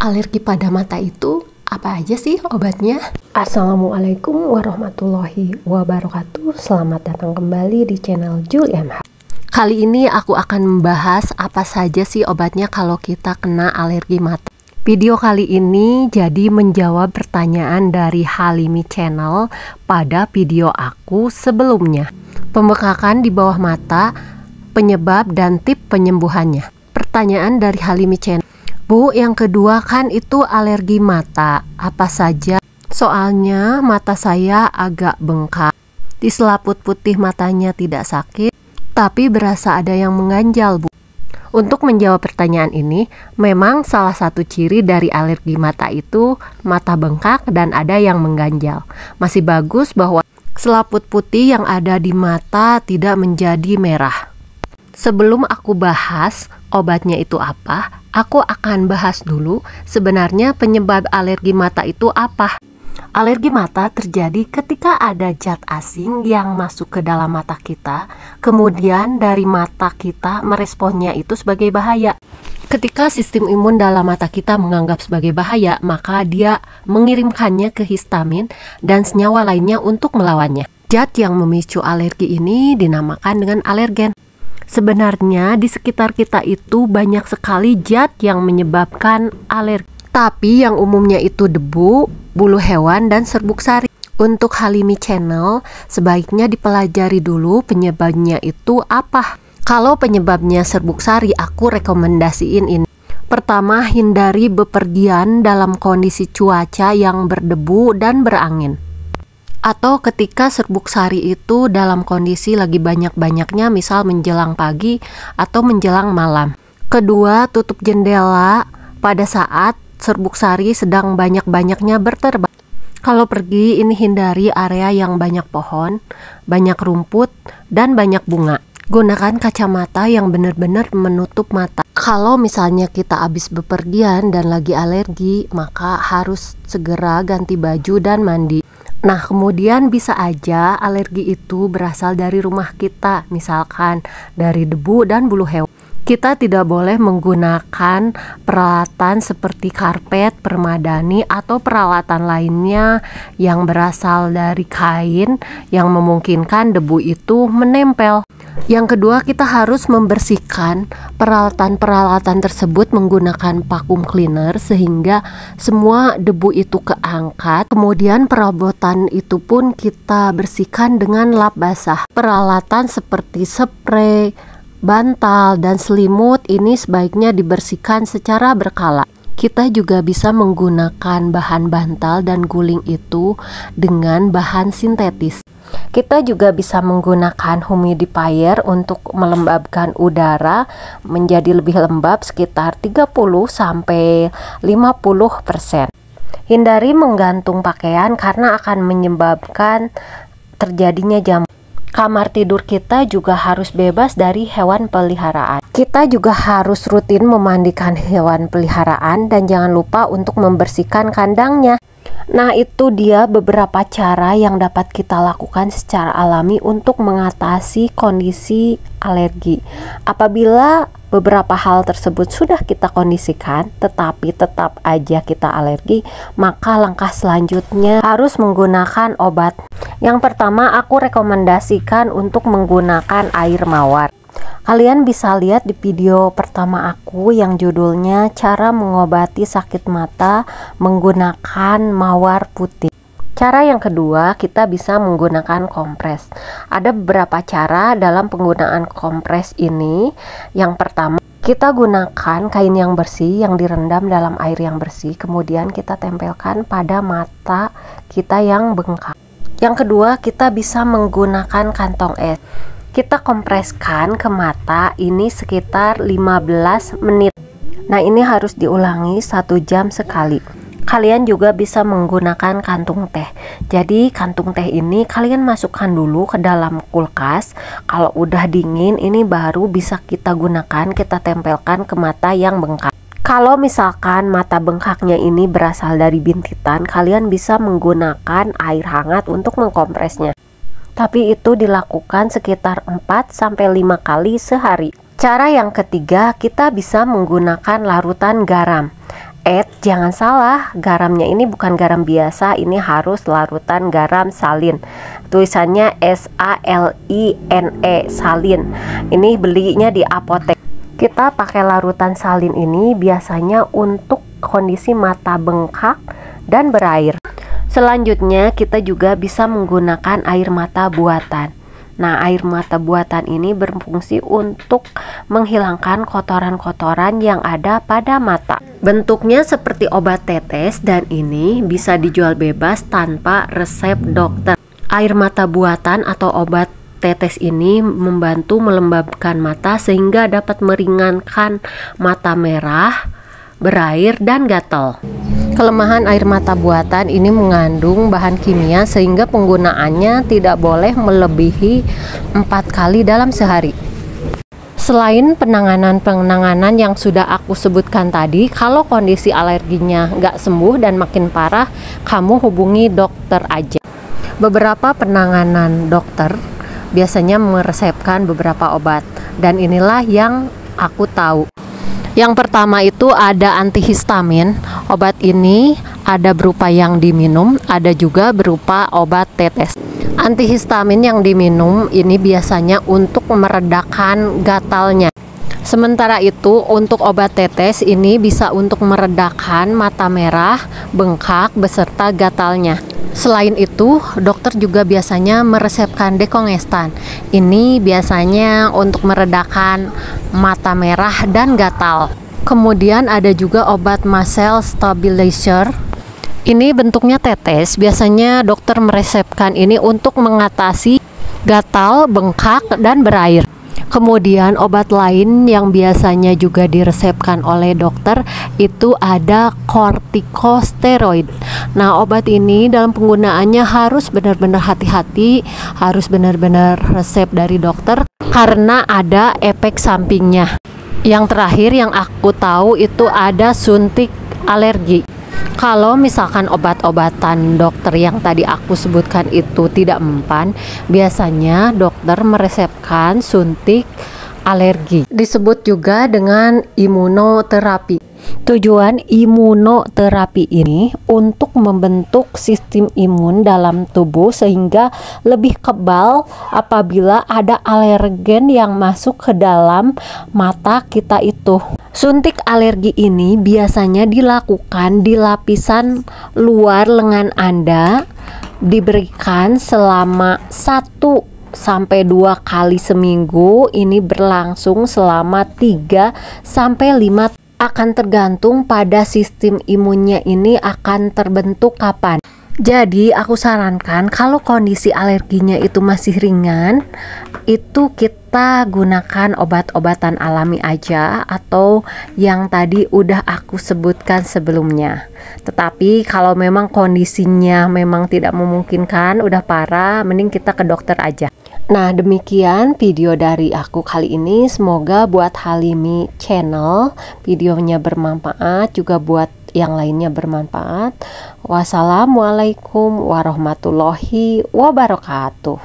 Alergi pada mata itu apa aja sih obatnya? Assalamualaikum warahmatullahi wabarakatuh. Selamat datang kembali di channel Julia MH. Kali ini aku akan membahas apa saja sih obatnya kalau kita kena alergi mata. Video kali ini jadi menjawab pertanyaan dari Halimi Channel pada video aku sebelumnya. Pembekakan di bawah mata, penyebab dan tip penyembuhannya. Pertanyaan dari Halimi Channel. Bu, yang kedua kan itu alergi mata, apa saja? Soalnya mata saya agak bengkak. Di selaput putih matanya tidak sakit, tapi berasa ada yang mengganjal, Bu. Untuk menjawab pertanyaan ini, memang salah satu ciri dari alergi mata itu mata bengkak dan ada yang mengganjal. Masih bagus bahwa selaput putih yang ada di mata tidak menjadi merah. Sebelum aku bahas obatnya itu apa, aku akan bahas dulu sebenarnya penyebab alergi mata itu apa. Alergi mata terjadi ketika ada zat asing yang masuk ke dalam mata kita, kemudian dari mata kita meresponnya itu sebagai bahaya. Ketika sistem imun dalam mata kita menganggap sebagai bahaya, maka dia mengirimkannya ke histamin dan senyawa lainnya untuk melawannya. Zat yang memicu alergi ini dinamakan dengan alergen. Sebenarnya di sekitar kita itu banyak sekali zat yang menyebabkan alergi. Tapi yang umumnya itu debu, bulu hewan, dan serbuk sari. Untuk Halimi Channel, sebaiknya dipelajari dulu penyebabnya itu apa. Kalau penyebabnya serbuk sari, aku rekomendasiin ini. Pertama, hindari bepergian dalam kondisi cuaca yang berdebu dan berangin. Atau ketika serbuk sari itu dalam kondisi lagi banyak-banyaknya, misal menjelang pagi atau menjelang malam. Kedua, tutup jendela pada saat serbuk sari sedang banyak-banyaknya berterbang. Kalau pergi, ini hindari area yang banyak pohon, banyak rumput, dan banyak bunga. Gunakan kacamata yang benar-benar menutup mata. Kalau misalnya kita habis bepergian dan lagi alergi, maka harus segera ganti baju dan mandi. Nah, kemudian bisa aja alergi itu berasal dari rumah kita, misalkan dari debu dan bulu hewan. Kita tidak boleh menggunakan peralatan seperti karpet, permadani, atau peralatan lainnya yang berasal dari kain yang memungkinkan debu itu menempel. Yang kedua, kita harus membersihkan peralatan-peralatan tersebut menggunakan vacuum cleaner sehingga semua debu itu keangkat. Kemudian perabotan itu pun kita bersihkan dengan lap basah. Peralatan seperti spray, bantal, dan selimut ini sebaiknya dibersihkan secara berkala. Kita juga bisa menggunakan bahan bantal dan guling itu dengan bahan sintetis. Kita juga bisa menggunakan humidifier untuk melembabkan udara menjadi lebih lembab sekitar 30-50%. Hindari menggantung pakaian karena akan menyebabkan terjadinya jamur. Kamar tidur kita juga harus bebas dari hewan peliharaan. Kita juga harus rutin memandikan hewan peliharaan dan jangan lupa untuk membersihkan kandangnya. Nah, itu dia beberapa cara yang dapat kita lakukan secara alami untuk mengatasi kondisi alergi. Apabila beberapa hal tersebut sudah kita kondisikan, tetapi tetap aja kita alergi, maka langkah selanjutnya harus menggunakan obat. Yang pertama, aku rekomendasikan untuk menggunakan air mawar. Kalian bisa lihat di video pertama aku yang judulnya Cara Mengobati Sakit Mata Menggunakan Mawar Putih. Cara yang kedua, kita bisa menggunakan kompres. Ada beberapa cara dalam penggunaan kompres ini. Yang pertama, kita gunakan kain yang bersih yang direndam dalam air yang bersih, kemudian kita tempelkan pada mata kita yang bengkak. Yang kedua, kita bisa menggunakan kantong es. Kita kompreskan ke mata ini sekitar 15 menit. Nah, ini harus diulangi 1 jam sekali. Kalian juga bisa menggunakan kantung teh. Jadi kantung teh ini kalian masukkan dulu ke dalam kulkas. Kalau udah dingin, ini baru bisa kita gunakan, kita tempelkan ke mata yang bengkak. Kalau misalkan mata bengkaknya ini berasal dari bintitan, kalian bisa menggunakan air hangat untuk mengkompresnya. Tapi itu dilakukan sekitar 4-5 kali sehari. Cara yang ketiga, kita bisa menggunakan larutan garam. Jangan salah, garamnya ini bukan garam biasa, ini harus larutan garam salin. Tulisannya SALINE, salin. Ini belinya di apotek. Kita pakai larutan salin ini biasanya untuk kondisi mata bengkak dan berair. Selanjutnya kita juga bisa menggunakan air mata buatan. Nah, air mata buatan ini berfungsi untuk menghilangkan kotoran-kotoran yang ada pada mata. Bentuknya seperti obat tetes dan ini bisa dijual bebas tanpa resep dokter. Air mata buatan atau obat tetes ini membantu melembabkan mata sehingga dapat meringankan mata merah, berair, dan gatal. Kelemahan air mata buatan ini mengandung bahan kimia sehingga penggunaannya tidak boleh melebihi 4 kali dalam sehari. Selain penanganan yang sudah aku sebutkan tadi, kalau kondisi alerginya nggak sembuh dan makin parah, kamu hubungi dokter aja. Beberapa penanganan dokter biasanya meresepkan beberapa obat, dan inilah yang aku tahu. Yang pertama itu ada antihistamin. Obat ini ada berupa yang diminum, ada juga berupa obat tetes. Antihistamin yang diminum ini biasanya untuk meredakan gatalnya. Sementara itu untuk obat tetes ini bisa untuk meredakan mata merah, bengkak, beserta gatalnya. Selain itu, dokter juga biasanya meresepkan dekongestan. Ini biasanya untuk meredakan mata merah dan gatal. Kemudian ada juga obat muscle stabilizer. Ini bentuknya tetes. Biasanya dokter meresepkan ini untuk mengatasi gatal, bengkak, dan berair. Kemudian obat lain yang biasanya juga diresepkan oleh dokter itu ada kortikosteroid. Nah, obat ini dalam penggunaannya harus benar-benar hati-hati, harus benar-benar resep dari dokter karena ada efek sampingnya. Yang terakhir yang aku tahu itu ada suntik alergi. Kalau misalkan obat-obatan dokter yang tadi aku sebutkan itu tidak mempan, biasanya dokter meresepkan suntik alergi. Disebut juga dengan imunoterapi. Tujuan imunoterapi ini untuk membentuk sistem imun dalam tubuh sehingga lebih kebal apabila ada alergen yang masuk ke dalam mata kita itu. Suntik alergi ini biasanya dilakukan di lapisan luar lengan Anda, diberikan selama 1 sampai 2 kali seminggu. Ini berlangsung selama 3 sampai 5 tahun. Akan tergantung pada sistem imunnya ini akan terbentuk kapan. Jadi aku sarankan kalau kondisi alerginya itu masih ringan, itu kita gunakan obat-obatan alami aja atau yang tadi udah aku sebutkan sebelumnya. Tetapi kalau memang kondisinya memang tidak memungkinkan, udah parah, mending kita ke dokter aja. Nah, demikian video dari aku kali ini. Semoga buat Halimi channel videonya bermanfaat, juga buat yang lainnya bermanfaat. Wassalamualaikum warahmatullahi wabarakatuh.